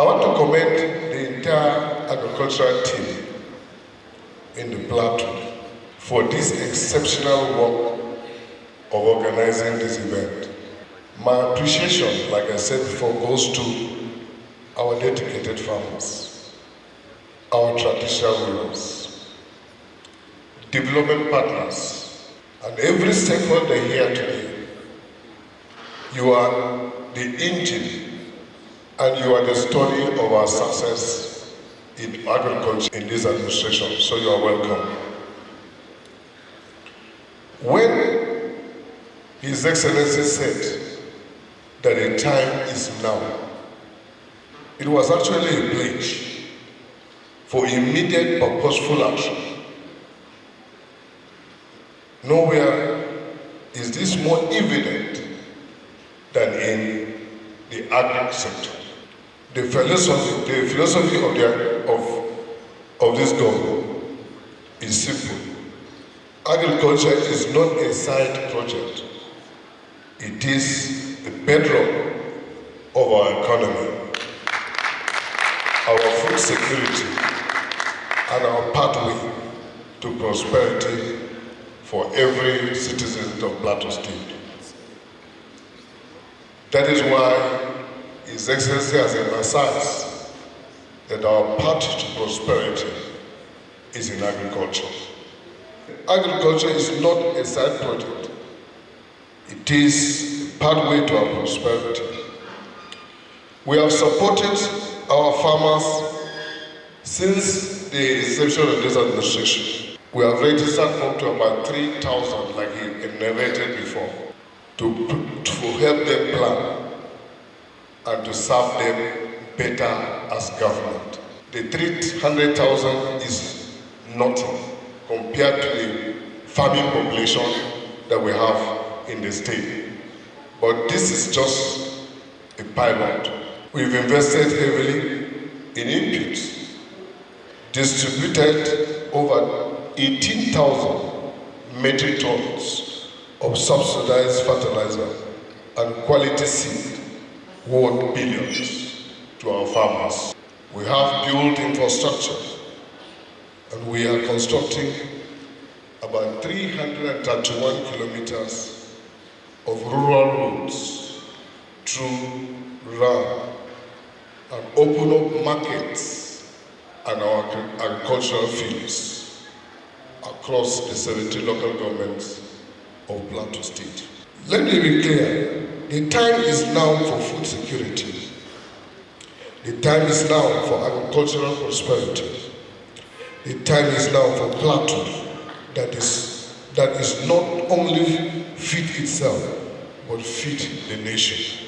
I want to commend the entire agricultural team in the Plateau for this exceptional work of organizing this event. My appreciation, like I said before, goes to our dedicated farmers, our traditional rulers, development partners, and every stakeholder here today. You are the engine and you are the story of our success in agriculture in this administration, so you are welcome. When His Excellency said that the time is now, it was actually a pledge for immediate purposeful action. Nowhere is this more evident than in the agri sector. The philosophy of this government is simple. Agriculture is not a side project. It is the bedrock of our economy, our food security, and our pathway to prosperity for every citizen of Plateau State. That is why His Excellency has emphasized that our path to prosperity is in agriculture. Agriculture is not a side project. It is a pathway to our prosperity. We have supported our farmers since the inception of this administration. We have registered up to about 3,000, like he narrated before, to help them plan and to serve them better as government. The 300,000 is nothing compared to the farming population that we have in the state. But this is just a pilot. We've invested heavily in inputs, distributed over 18,000 metric tons of subsidized fertilizer and quality seed worth billions to our farmers. We have built infrastructure and we are constructing about 331 kilometers of rural roads through RAN and open up markets and our agricultural fields across the 17 local governments of Plateau State. Let me be clear. The time is now for food security. The time is now for agricultural prosperity. The time is now for Plateau that is not only feed itself, but feed the nation.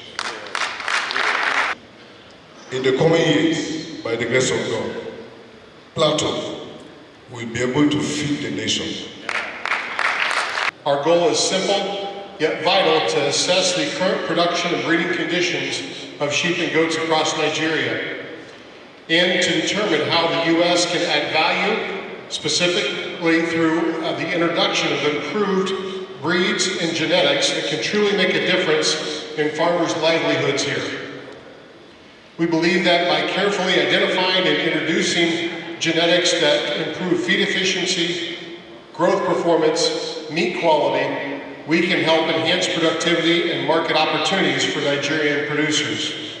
In the coming years, by the grace of God, Plateau will be able to feed the nation. Our goal is simple, yet vital, to assess the current production and breeding conditions of sheep and goats across Nigeria, and to determine how the U.S. can add value, specifically through the introduction of improved breeds and genetics that can truly make a difference in farmers' livelihoods here. We believe that by carefully identifying and introducing genetics that improve feed efficiency, growth performance, meat quality, we can help enhance productivity and market opportunities for Nigerian producers.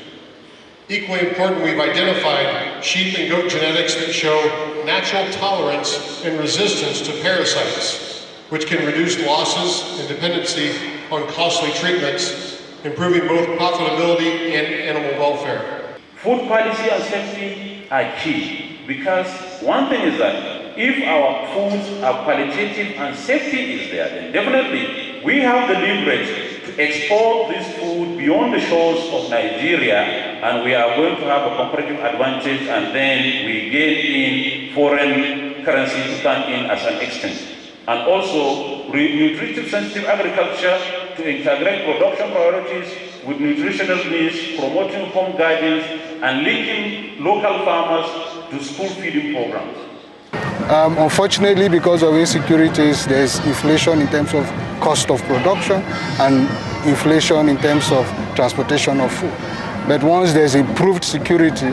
Equally important, we've identified sheep and goat genetics that show natural tolerance and resistance to parasites, which can reduce losses and dependency on costly treatments, improving both profitability and animal welfare. Food policy and safety are key, because one thing is that if our foods are qualitative and safety is there, then definitely we have the leverage to export this food beyond the shores of Nigeria, and we are going to have a competitive advantage, and then we gain in foreign currency to come in as an exchange. And also nutrition sensitive agriculture to integrate production priorities with nutritional needs, promoting home gardens, and linking local farmers to school feeding programs. Unfortunately, because of insecurities, there's inflation in terms of cost of production and inflation in terms of transportation of food. But once there's improved security,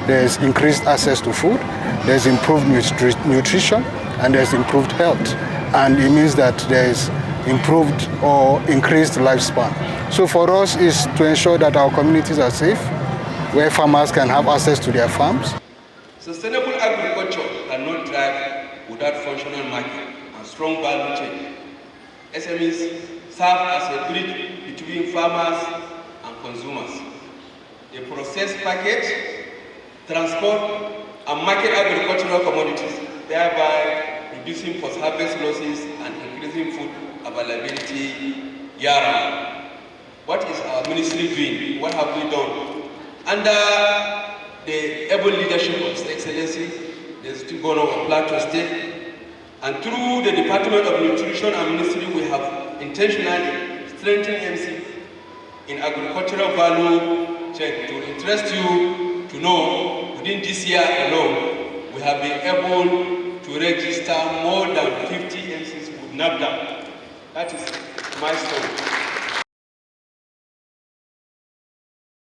there's increased access to food, there's improved nutrition, and there's improved health. And it means that there's improved or increased lifespan. So for us is to ensure that our communities are safe, where farmers can have access to their farms. Sustainable agriculture cannot thrive without functional market and strong value chain. SMEs serve as a bridge between farmers and consumers. They process, package, transport, and market agricultural commodities, thereby reducing post-harvest losses and increasing food availability year-round. What is our ministry doing? What have we done? Under the able leadership of His Excellency, the District Governor of Plateau State, and through the Department of Nutrition and Ministry, we have intentionally strengthened MC in agricultural value chain. To interest you to know, within this year alone, we have been able to register more than 50 MCs with NAFDA. That is a milestone.